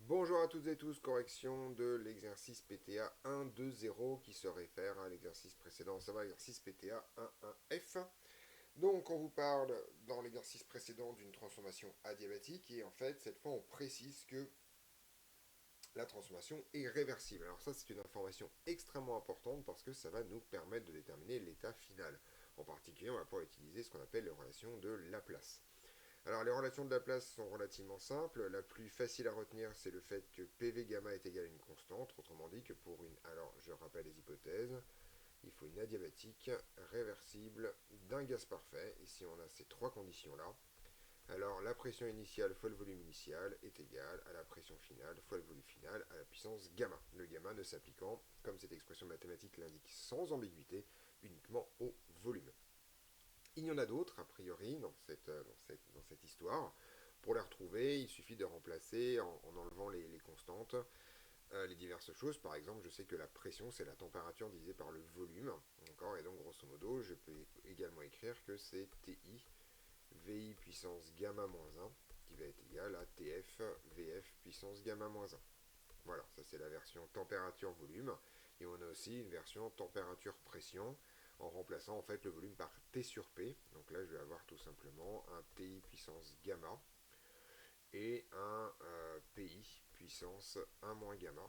Bonjour à toutes et tous, correction de l'exercice PTA 1.2.0 qui se réfère à l'exercice précédent, à savoir l'exercice PTA 1.1F. Donc on vous parle dans l'exercice précédent d'une transformation adiabatique et en fait cette fois on précise que la transformation est réversible. Alors ça c'est une information extrêmement importante parce que ça va nous permettre de déterminer l'état final. En particulier on va pouvoir utiliser ce qu'on appelle les relations de Laplace. Alors les relations de Laplace sont relativement simples. La plus facile à retenir, c'est le fait que PV gamma est égal à une constante. Autrement dit que pour une... Alors je rappelle les hypothèses. Il faut une adiabatique réversible d'un gaz parfait. Ici on a ces trois conditions-là. Alors la pression initiale fois le volume initial est égale à la pression finale fois le volume final à la puissance gamma. Le gamma ne s'appliquant, comme cette expression mathématique l'indique sans ambiguïté, uniquement au volume. Il y en a d'autres, a priori, dans cette histoire. Pour les retrouver, il suffit de remplacer en enlevant les constantes, les diverses choses. Par exemple, je sais que la pression, c'est la température divisée par le volume. Et donc, grosso modo, je peux également écrire que c'est TI VI puissance gamma moins 1 qui va être égal à TF VF puissance gamma moins 1. Voilà, ça c'est la version température-volume. Et on a aussi une version température-pression en remplaçant en fait le volume par T sur P. Donc là je vais avoir tout simplement un TI puissance gamma et un PI puissance 1 moins gamma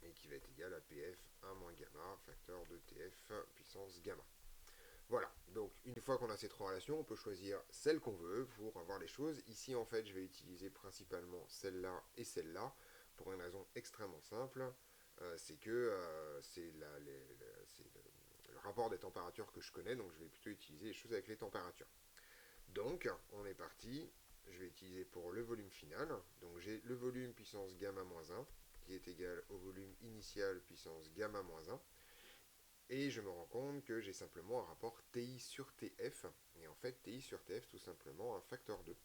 et qui va être égal à PF 1 moins gamma facteur de TF puissance gamma. Voilà, donc une fois qu'on a ces trois relations, on peut choisir celle qu'on veut pour avoir les choses. Ici en fait je vais utiliser principalement celle-là et celle-là pour une raison extrêmement simple. C'est que c'est le rapport des températures que je connais, donc je vais plutôt utiliser les choses avec les températures. Donc on est parti, je vais utiliser pour le volume final, donc j'ai le volume puissance gamma moins 1 qui est égal au volume initial puissance gamma moins 1. Et je me rends compte que j'ai simplement un rapport TI sur TF. Et en fait, TI sur TF, tout simplement un facteur 2.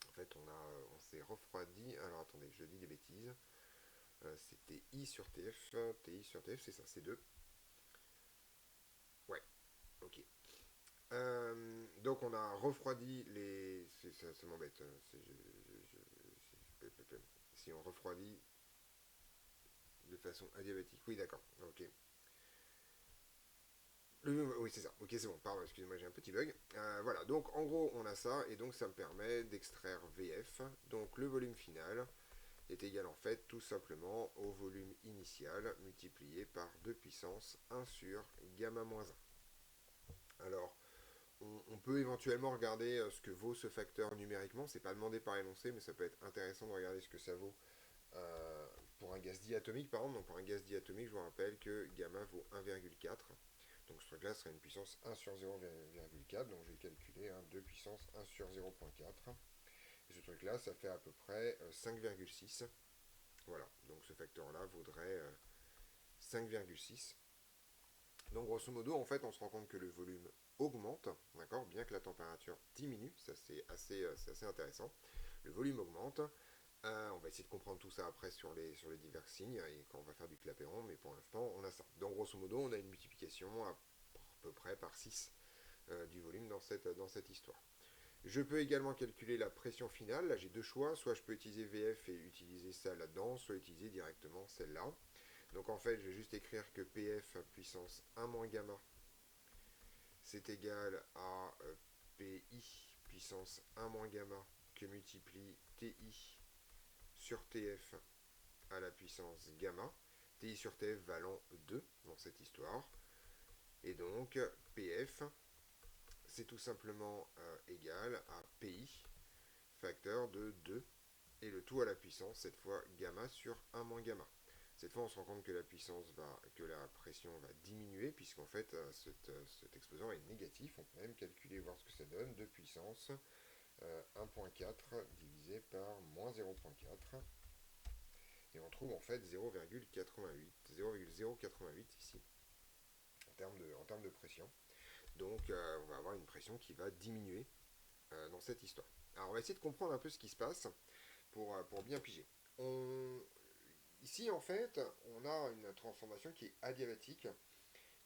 En fait, on s'est refroidi. Alors attendez, je dis des bêtises. C'est TI sur TF. TI sur TF, c'est ça, c'est 2. Ouais, ok. Donc on a refroidi les... Ça m'embête. Si on refroidit de façon adiabatique. Oui, d'accord. Ok. Oui, c'est ça. Ok, c'est bon. Pardon, excusez-moi, j'ai un petit bug. Voilà, donc en gros, on a ça, et donc ça me permet d'extraire VF. Donc le volume final est égal en fait tout simplement au volume initial multiplié par 2 puissance 1 sur gamma moins 1. Alors, on peut éventuellement regarder ce que vaut ce facteur numériquement. C'est pas demandé par énoncé, mais ça peut être intéressant de regarder ce que ça vaut pour un gaz diatomique, par exemple. Donc pour un gaz diatomique, je vous rappelle que gamma vaut 1,4. Donc ce truc-là serait une puissance 1 sur 0,4. Donc je vais calculer 2 puissance 1 sur 0,4. Et ce truc-là, ça fait à peu près 5,6. Voilà, donc ce facteur-là vaudrait 5,6. Donc grosso modo, en fait, on se rend compte que le volume augmente, d'accord, bien que la température diminue, ça c'est assez intéressant. Le volume augmente. On va essayer de comprendre tout ça après sur les divers signes et quand on va faire du clapeyron, mais pour l'instant, on a ça. Donc grosso modo, on a une multiplication à peu près par 6 du volume dans cette histoire. Je peux également calculer la pression finale. Là, j'ai deux choix. Soit je peux utiliser VF et utiliser ça là-dedans, soit utiliser directement celle-là. Donc en fait, je vais juste écrire que PF puissance 1 moins gamma, c'est égal à PI puissance 1 moins gamma que multiplie TI sur TF à la puissance gamma. TI sur TF valant 2 dans cette histoire. Et donc PF, c'est tout simplement égal à PI facteur de 2 et le tout à la puissance, cette fois gamma sur 1 moins gamma. Cette fois, on se rend compte que que la pression va diminuer, puisqu'en fait, cet exposant est négatif. On peut même calculer, voir ce que ça donne. 2 puissance 1,4 divisé par moins 0,4. Et on trouve en fait 0,088 ici, en termes de pression. Donc, on va avoir une pression qui va diminuer dans cette histoire. Alors, on va essayer de comprendre un peu ce qui se passe pour bien piger. Ici, en fait, on a une transformation qui est adiabatique.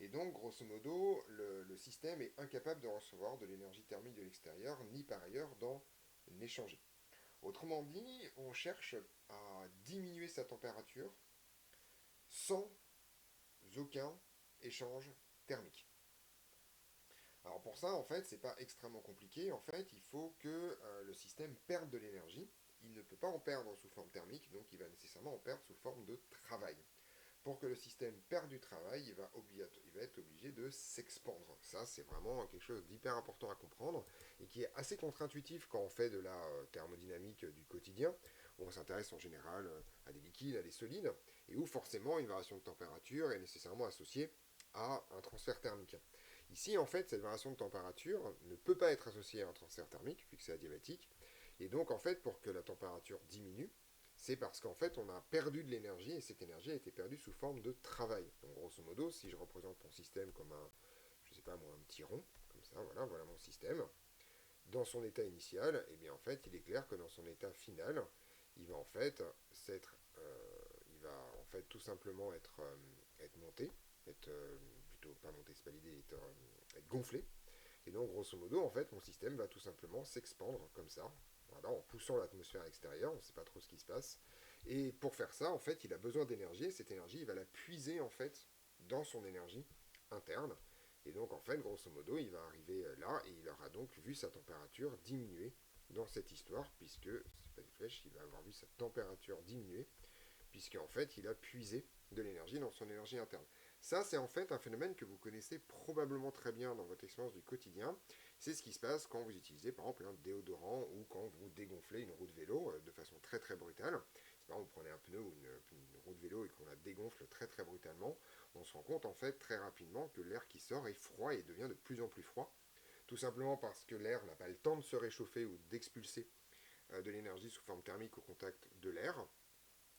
Et donc, grosso modo, le système est incapable de recevoir de l'énergie thermique de l'extérieur, ni par ailleurs d'en échanger. Autrement dit, on cherche à diminuer sa température sans aucun échange thermique. Alors pour ça, en fait, c'est pas extrêmement compliqué. En fait, il faut que le système perde de l'énergie. Il ne peut pas en perdre sous forme thermique, donc il va nécessairement en perdre sous forme de travail. Pour que le système perde du travail, il va être obligé de s'expandre. Ça, c'est vraiment quelque chose d'hyper important à comprendre et qui est assez contre-intuitif quand on fait de la thermodynamique du quotidien, où on s'intéresse en général à des liquides, à des solides, et où forcément une variation de température est nécessairement associée à un transfert thermique. Ici, en fait, cette variation de température ne peut pas être associée à un transfert thermique, puisque c'est adiabatique, et donc, en fait, pour que la température diminue, c'est parce qu'en fait, on a perdu de l'énergie et cette énergie a été perdue sous forme de travail. Donc, grosso modo, si je représente mon système comme un, je sais pas moi, un petit rond, comme ça, voilà mon système. Dans son état initial, eh bien, en fait, il est clair que dans son état final, il va en fait il va en fait tout simplement être monté, être plutôt pas monté, c'est pas l'idée, être gonflé. Et donc, grosso modo, en fait, mon système va tout simplement s'expandre comme ça, voilà, en poussant l'atmosphère extérieure, on ne sait pas trop ce qui se passe. Et pour faire ça, en fait, il a besoin d'énergie, et cette énergie, il va la puiser, en fait, dans son énergie interne. Et donc, en fait, grosso modo, il va arriver là, et il aura donc vu sa température diminuer dans cette histoire, puisque, c'est pas des flèches, il va avoir vu sa température diminuer, puisqu'en fait, il a puisé de l'énergie dans son énergie interne. Ça, c'est en fait un phénomène que vous connaissez probablement très bien dans votre expérience du quotidien. C'est ce qui se passe quand vous utilisez par exemple un déodorant ou quand vous dégonflez une roue de vélo de façon très très brutale. C'est par exemple vous prenez un pneu ou une roue de vélo et qu'on la dégonfle très très brutalement, on se rend compte en fait très rapidement que l'air qui sort est froid et devient de plus en plus froid. Tout simplement parce que l'air n'a pas le temps de se réchauffer ou d'expulser de l'énergie sous forme thermique au contact de l'air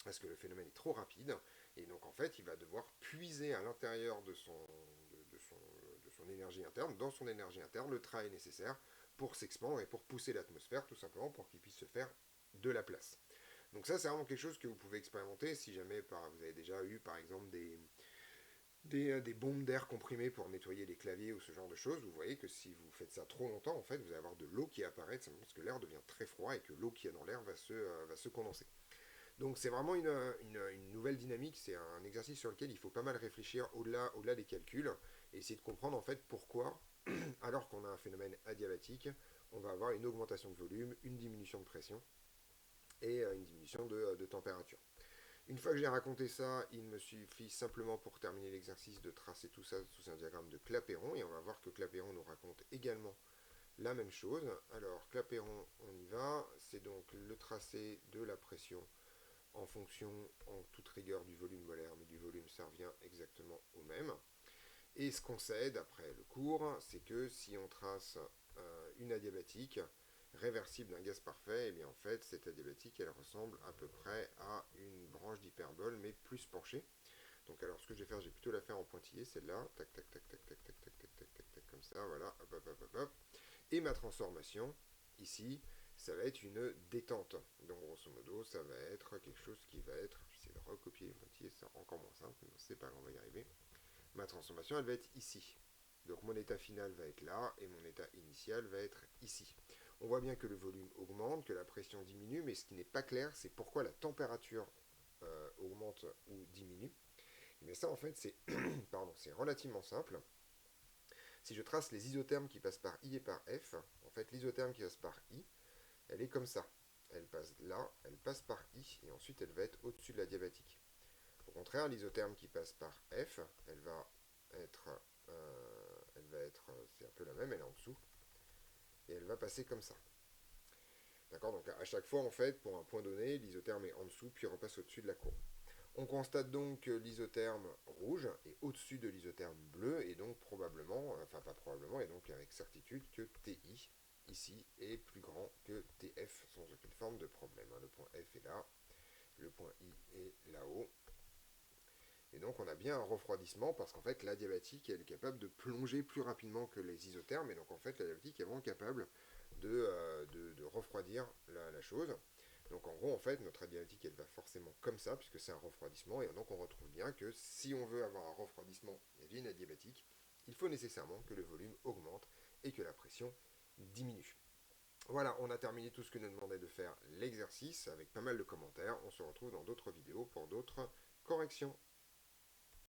parce que le phénomène est trop rapide, et donc en fait il va devoir puiser à l'intérieur de son énergie interne, dans son énergie interne, le travail nécessaire pour s'expandre et pour pousser l'atmosphère, tout simplement pour qu'il puisse se faire de la place. Donc ça c'est vraiment quelque chose que vous pouvez expérimenter si jamais vous avez déjà eu par exemple des bombes d'air comprimées pour nettoyer les claviers ou ce genre de choses. Vous voyez que si vous faites ça trop longtemps, en fait, vous allez avoir de l'eau qui apparaît, simplement parce que l'air devient très froid et que l'eau qui est dans l'air va se condenser. Donc c'est vraiment une nouvelle dynamique, c'est un exercice sur lequel il faut pas mal réfléchir au-delà des calculs et essayer de comprendre en fait pourquoi, alors qu'on a un phénomène adiabatique, on va avoir une augmentation de volume, une diminution de pression et une diminution de température. Une fois que j'ai raconté ça, il me suffit simplement pour terminer l'exercice de tracer tout ça sous un diagramme de Clapeyron et on va voir que Clapeyron nous raconte également la même chose. Alors Clapeyron, on y va, c'est donc le tracé de la pression en fonction, en toute rigueur, du volume molaire, mais du volume, ça revient exactement au même. Et ce qu'on sait, d'après le cours, c'est que si on trace une adiabatique réversible d'un gaz parfait, et bien en fait, cette adiabatique, elle ressemble à peu près à une branche d'hyperbole, mais plus penchée. Donc alors, ce que je vais faire, j'ai plutôt la faire en pointillé, celle-là, tac, tac, tac, tac, tac, tac, tac, tac, tac, tac, tac, comme ça, voilà, hop, hop, hop, hop, hop. Et ma transformation, ici, ça va être une détente. Donc grosso modo, ça va être quelque chose qui va être, j'essaie de recopier les pointillés, c'est encore moins simple, mais c'est pas grave, on va y arriver. Ma transformation, elle va être ici. Donc mon état final va être là, et mon état initial va être ici. On voit bien que le volume augmente, que la pression diminue, mais ce qui n'est pas clair, c'est pourquoi la température augmente ou diminue. Mais ça, en fait, c'est pardon, c'est relativement simple. Si je trace les isothermes qui passent par I et par F, en fait, l'isotherme qui passe par I, elle est comme ça. Elle passe là, elle passe par I, et ensuite elle va être au-dessus de la diabatique. Au contraire, l'isotherme qui passe par F, être, c'est un peu la même, elle est en dessous, et elle va passer comme ça. D'accord. Donc à chaque fois, en fait, pour un point donné, l'isotherme est en dessous, puis repasse au-dessus de la courbe. On constate donc que l'isotherme rouge est au-dessus de l'isotherme bleu, et donc probablement, enfin pas probablement, et donc avec certitude que TI, ici, est plus grand que TF, sans aucune forme de problème. Le point F est là, le point I est là-haut. Et donc on a bien un refroidissement, parce qu'en fait la diabatique, elle est capable de plonger plus rapidement que les isothermes, et donc en fait la diabatique est vraiment capable de refroidir la chose. Donc en gros, en fait, notre adiabatique, elle va forcément comme ça, puisque c'est un refroidissement, et donc on retrouve bien que si on veut avoir un refroidissement via une adiabatique, il faut nécessairement que le volume augmente et que la pression diminue. Voilà, on a terminé tout ce que nous demandait de faire l'exercice avec pas mal de commentaires. On se retrouve dans d'autres vidéos pour d'autres corrections.